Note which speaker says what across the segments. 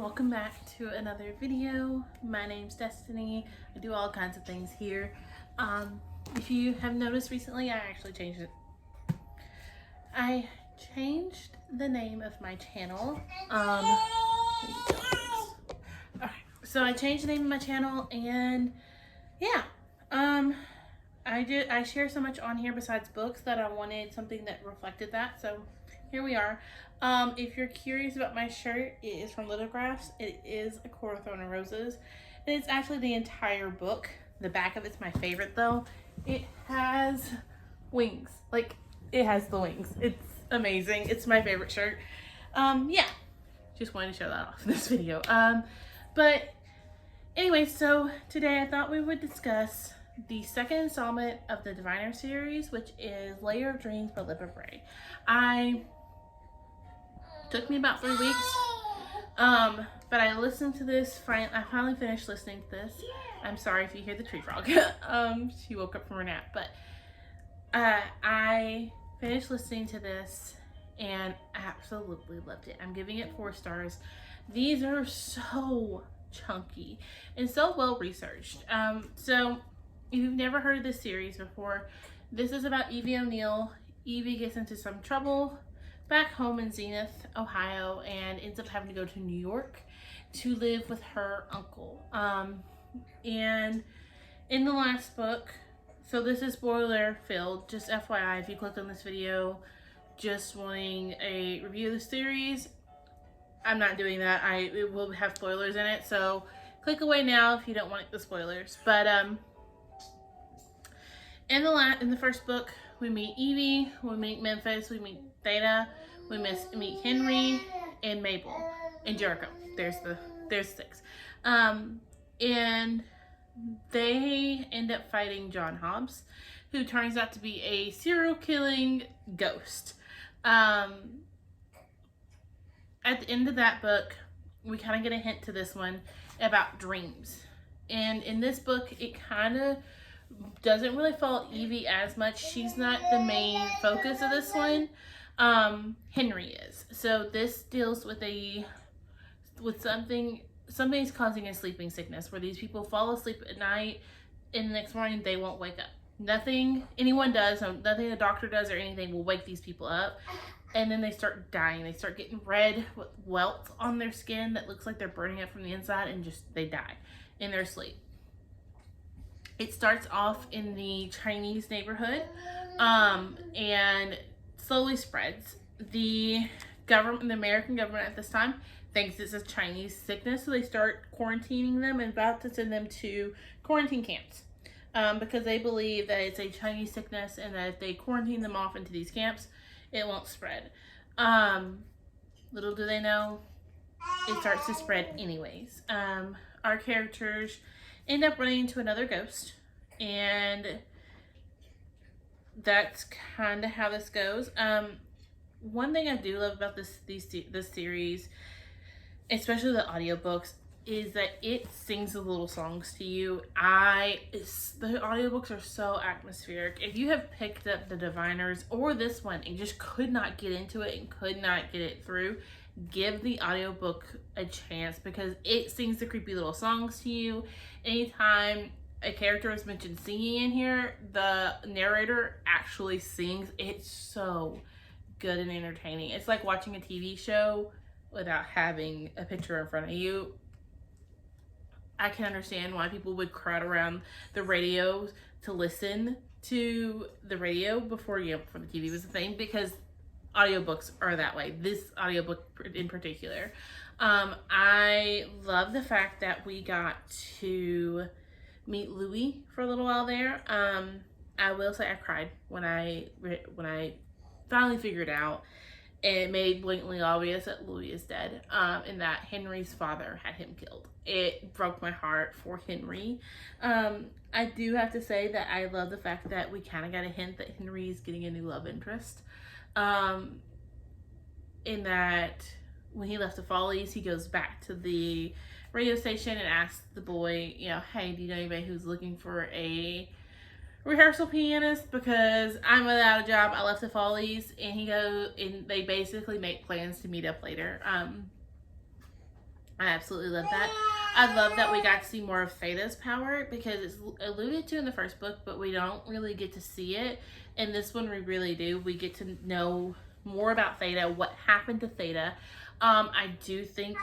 Speaker 1: Welcome back to another video. My name's Destiny. I do all kinds of things here. If you have noticed recently, I actually changed it. I changed the name of my channel. Alright, so I changed the name of my channel, and yeah, I share so much on here besides books that I wanted something that reflected that. So here we are. If you're curious about my shirt, it is from Lithographs. It is A Court of Thorn and Roses. And it's actually the entire book. The back of it's my favorite though. It has wings. Like, it has the wings. It's amazing. It's my favorite shirt. Yeah. Just wanted to show that off in this video. But anyway, so today I thought we would discuss the second installment of the Diviner series, which is Lair of Dreams by Lip of Ray. Took me about 3 weeks, but I listened to this. I finally finished listening to this. I'm sorry if you hear the tree frog. She woke up from her nap, but I finished listening to this and absolutely loved it. I'm giving it 4 stars. These are so chunky and so well researched. So if you've never heard of this series before, this is about Evie O'Neill. Evie gets into some trouble back home in Zenith, Ohio, and ends up having to go to New York to live with her uncle. And in the last book, so this is spoiler filled, just FYI, if you clicked on this video just wanting a review of the series, I'm not doing that. It will have spoilers in it, so click away now if you don't want the spoilers. But in the first book, we meet Evie, we meet Memphis, we meet Theta, we meet Henry and Mabel and Jericho. There's 6. And they end up fighting John Hobbs, who turns out to be a serial killing ghost. At the end of that book, we kind of get a hint to this one about dreams. And in this book, it kind of doesn't really follow Evie as much. She's not the main focus of this one. Henry is. So this deals with something's causing a sleeping sickness where these people fall asleep at night and the next morning they won't wake up. Nothing anyone does, nothing a doctor does or anything will wake these people up. And then they start dying. They start getting red with welts on their skin that looks like they're burning up from the inside, and they die in their sleep. It starts off in the Chinese neighborhood, and slowly spreads. The American government at this time thinks it's a Chinese sickness, so they start quarantining them and about to send them to quarantine camps, because they believe that it's a Chinese sickness and that if they quarantine them off into these camps, it won't spread. Little do they know, it starts to spread anyways. Our characters end up running into another ghost, and that's kind of how this goes. One thing I do love about this series, especially the audiobooks, is that it sings the little songs to you. The audiobooks are so atmospheric. If you have picked up the Diviners or this one and just could not get into it and could not get it through, give the audiobook a chance, because it sings the creepy little songs to you. Anytime a character is mentioned singing in here, the narrator actually sings. It's so good and entertaining. It's like watching a TV show without having a picture in front of you. I can understand why people would crowd around the radio to listen to the radio before the TV was a thing, because audiobooks are that way. This audiobook in particular. I love the fact that we got to meet Louis for a little while there. I will say I cried when I finally figured out and made blatantly obvious that Louis is dead, and that Henry's father had him killed. It broke my heart for Henry. I do have to say that I love the fact that we kind of got a hint that Henry is getting a new love interest. In that when he left the Follies, he goes back to the radio station and asks the boy, hey, do you know anybody who's looking for a rehearsal pianist, because I'm without a job. I left the Follies. And he goes, and they basically make plans to meet up later. I absolutely love that. I love that we got to see more of Theta's power because it's alluded to in the first book, but we don't really get to see it. In this one, we really do. We get to know more about Theta, what happened to Theta. I do think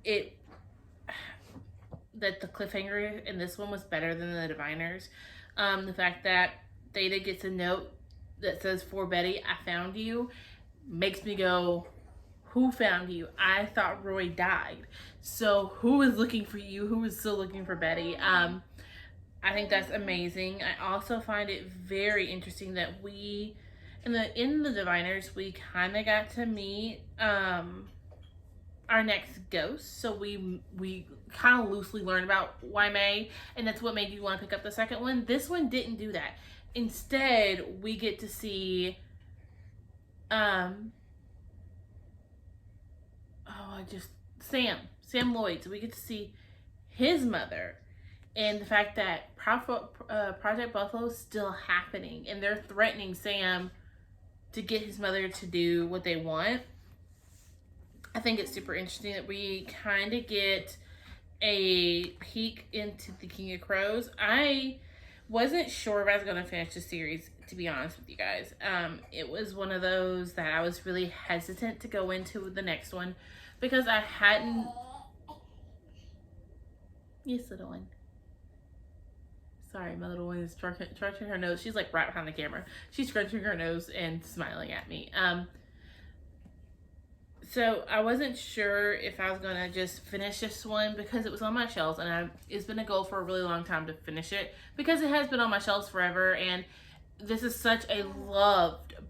Speaker 1: it that the cliffhanger in this one was better than the Diviners. The fact that Theta gets a note that says, "For Betty, I found you," makes me go, who found you? I thought Roy died. So who is looking for you? Who is still looking for Betty? I think that's amazing. I also find it very interesting that we, in the Diviners, we kind of got to meet our next ghost. So we kind of loosely learned about May, and that's what made you want to pick up the second one. This one didn't do that. Instead, we get to see Sam Lloyd. So we get to see his mother, and the fact that Project Buffalo is still happening, and they're threatening Sam to get his mother to do what they want. I think it's super interesting that we kind of get a peek into the King of Crows. I wasn't sure if I was going to finish the series, to be honest with you guys. It was one of those that I was really hesitant to go into the next one because I hadn't... Yes, little one. Sorry, my little one is scratching her nose. She's like right behind the camera. She's scratching her nose and smiling at me. So I wasn't sure if I was going to just finish this one because it was on my shelves, and it's been a goal for a really long time to finish it because it has been on my shelves forever, and this is such a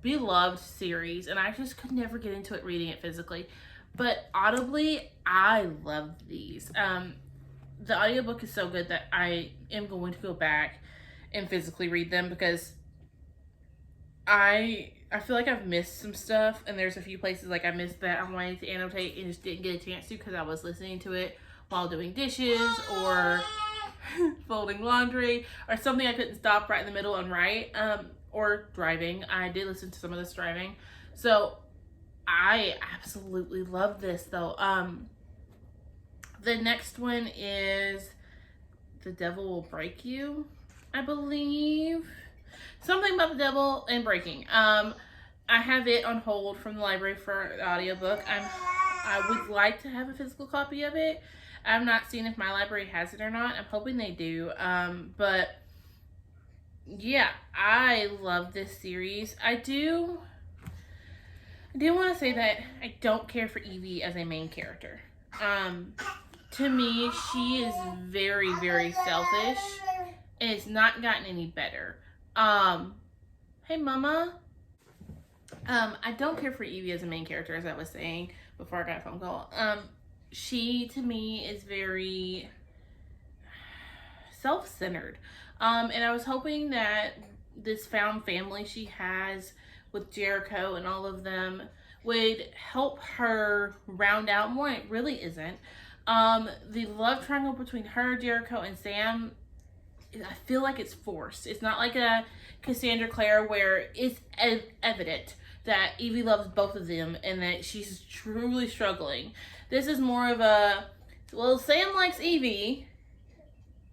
Speaker 1: beloved series, and I just could never get into it reading it physically. But audibly, I love these. The audiobook is so good that I am going to go back and physically read them because I feel like I've missed some stuff, and there's a few places like I missed that I wanted to annotate and just didn't get a chance to because I was listening to it while doing dishes or folding laundry or something I couldn't stop right in the middle and write, or driving. I did listen to some of this driving. So I absolutely love this though. The next one is The Devil Will Break You, I believe. Something about the devil and breaking. I have it on hold from the library for the audiobook. I would like to have a physical copy of it. I've not seen if my library has it or not. I'm hoping they do. But yeah, I love this series. I do want to say that I don't care for Evie as a main character. To me, she is very, very selfish, and it's not gotten any better. Hey mama. I don't care for Evie as a main character, as I was saying before I got a phone call. She to me is very self-centered. And I was hoping that this found family she has with Jericho and all of them would help her round out more. It really isn't. The love triangle between her, Jericho, and Sam, I feel like it's forced. It's not like a Cassandra Clare where it's evident that Evie loves both of them and that she's truly struggling. This is more of a, well, Sam likes Evie,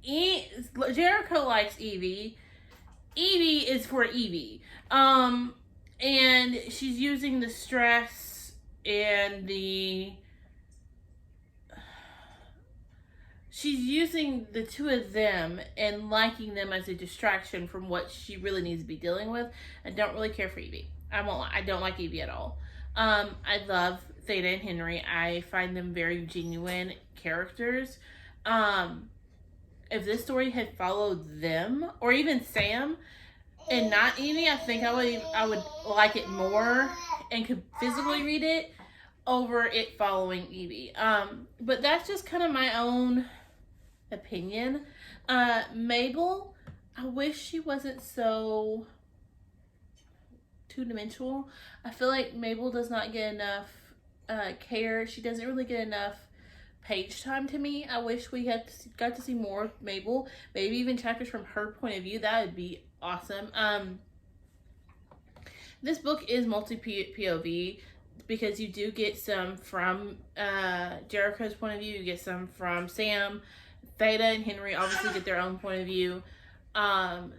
Speaker 1: Jericho likes Evie, Evie is for Evie. And she's using the stress and she's using the two of them and liking them as a distraction from what she really needs to be dealing with. I don't really care for Evie. I won't lie. I don't like Evie at all. I love Theta and Henry. I find them very genuine characters. If this story had followed them, or even Sam, and not Evie, I think I would like it more and could physically read it over it following Evie. But that's just kind of my own opinion. Mabel, I wish she wasn't so two-dimensional. I feel like Mabel does not get enough care. She doesn't really get enough page time to me. I wish we got to see more of Mabel, maybe even chapters from her point of view. That would be awesome. This book is multi-POV. because you do get some from Jericho's point of view, you get some from Sam. Theta and Henry obviously get their own point of view. And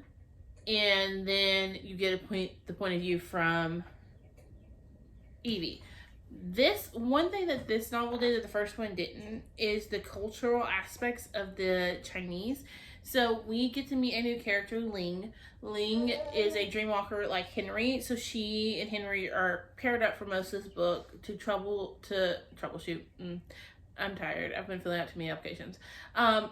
Speaker 1: then you get the point of view from Evie. This one thing that this novel did that the first one didn't is the cultural aspects of the Chinese. So we get to meet a new character, Ling. Ling is a dreamwalker like Henry, so she and Henry are paired up for most of this book to troubleshoot. I'm tired. I've been filling out too many applications.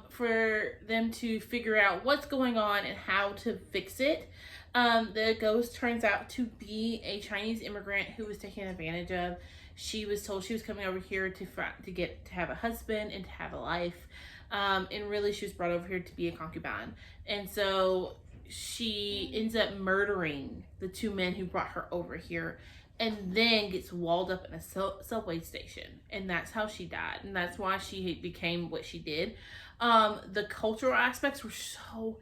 Speaker 1: For them to figure out what's going on and how to fix it. The ghost turns out to be a Chinese immigrant who was taken advantage of. She was told she was coming over here to have a husband and to have a life. And really she was brought over here to be a concubine. And so she ends up murdering the two men who brought her over here, and then gets walled up in a subway station. And that's how she died. And that's why she became what she did. The cultural aspects were so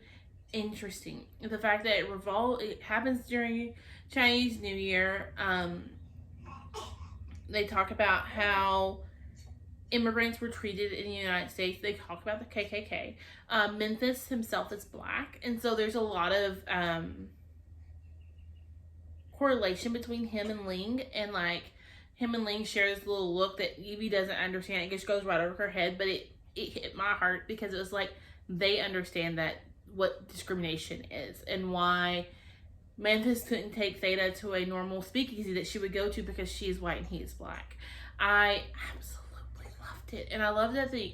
Speaker 1: interesting. The fact that it happens during Chinese New Year. They talk about how immigrants were treated in the United States. They talk about the KKK. Memphis himself is black. And so there's a lot of correlation between him and Ling, and like him and Ling share this little look that Evie doesn't understand. It just goes right over her head, but it hit my heart because it was like they understand that what discrimination is and why Memphis couldn't take Theta to a normal speakeasy that she would go to because she is white and he is black. I absolutely loved it, and I love that the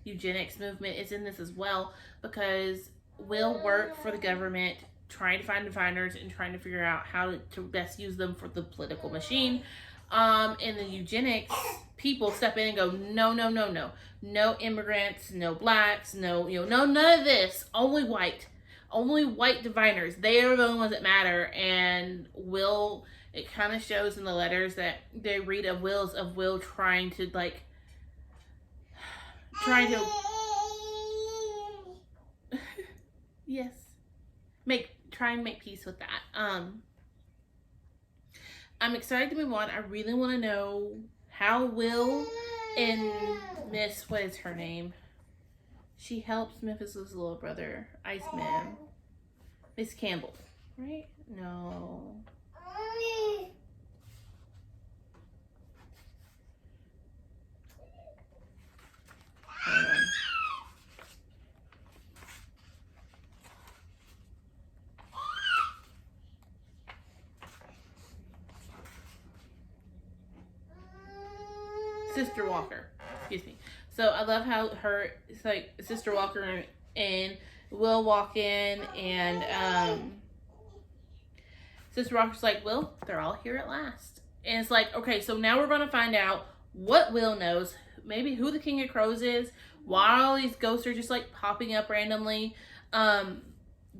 Speaker 1: eugenics movement is in this as well, because Will worked for the government trying to find diviners and trying to figure out how to best use them for the political machine. And the eugenics people step in and go, no immigrants, no blacks, no, none of this, only white diviners. They are the only ones that matter. And Will, it kind of shows in the letters that they read of Will trying to yes, try and make peace with that. I'm excited to move on. I really want to know how Will and what is her name? She helps Memphis's little brother, Iceman. Miss Campbell, right? No. Hold on. Sister Walker, excuse me. So I love how it's like Sister Walker and Will walk in, and Sister Walker's like, Will, they're all here at last. And it's like, okay, so now we're going to find out what Will knows, maybe who the King of Crows is, why all these ghosts are just like popping up randomly.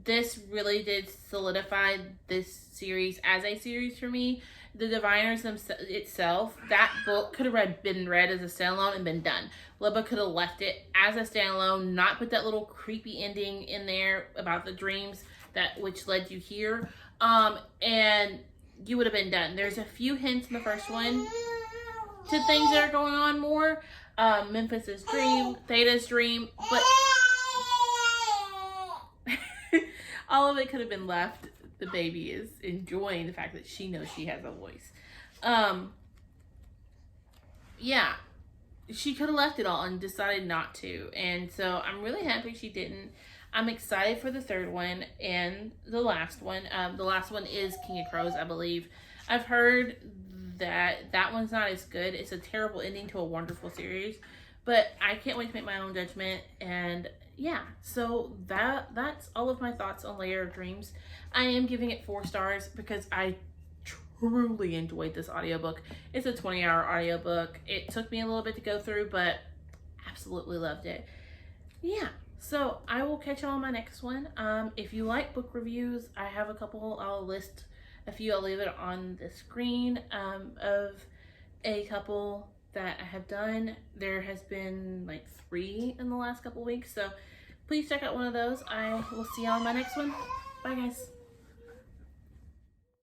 Speaker 1: This really did solidify this series as a series for me. The Diviners itself, that book could have been read as a standalone and been done. Libba could have left it as a standalone, not put that little creepy ending in there about the dreams which led you here, and you would have been done. There's a few hints in the first one to things that are going on more. Memphis's dream, Theta's dream, but all of it could have been left. The baby is enjoying the fact that she knows she has a voice. Yeah, she could have left it all and decided not to. And so I'm really happy she didn't. I'm excited for the third one and the last one. The last one is King of Crows, I believe. I've heard that one's not as good. It's a terrible ending to a wonderful series. But I can't wait to make my own judgment. And yeah, so that's all of my thoughts on Lair of Dreams. I am giving it 4 stars because I truly enjoyed this audiobook. It's a 20-hour audiobook. It took me a little bit to go through, but absolutely loved it. Yeah, so I will catch y'all on my next one. If you like book reviews, I have a couple. I'll list a few. I'll leave it on the screen of a couple that I have done. There has been like 3 in the last couple weeks, so please check out one of those. I will see y'all on my next one. Bye, guys.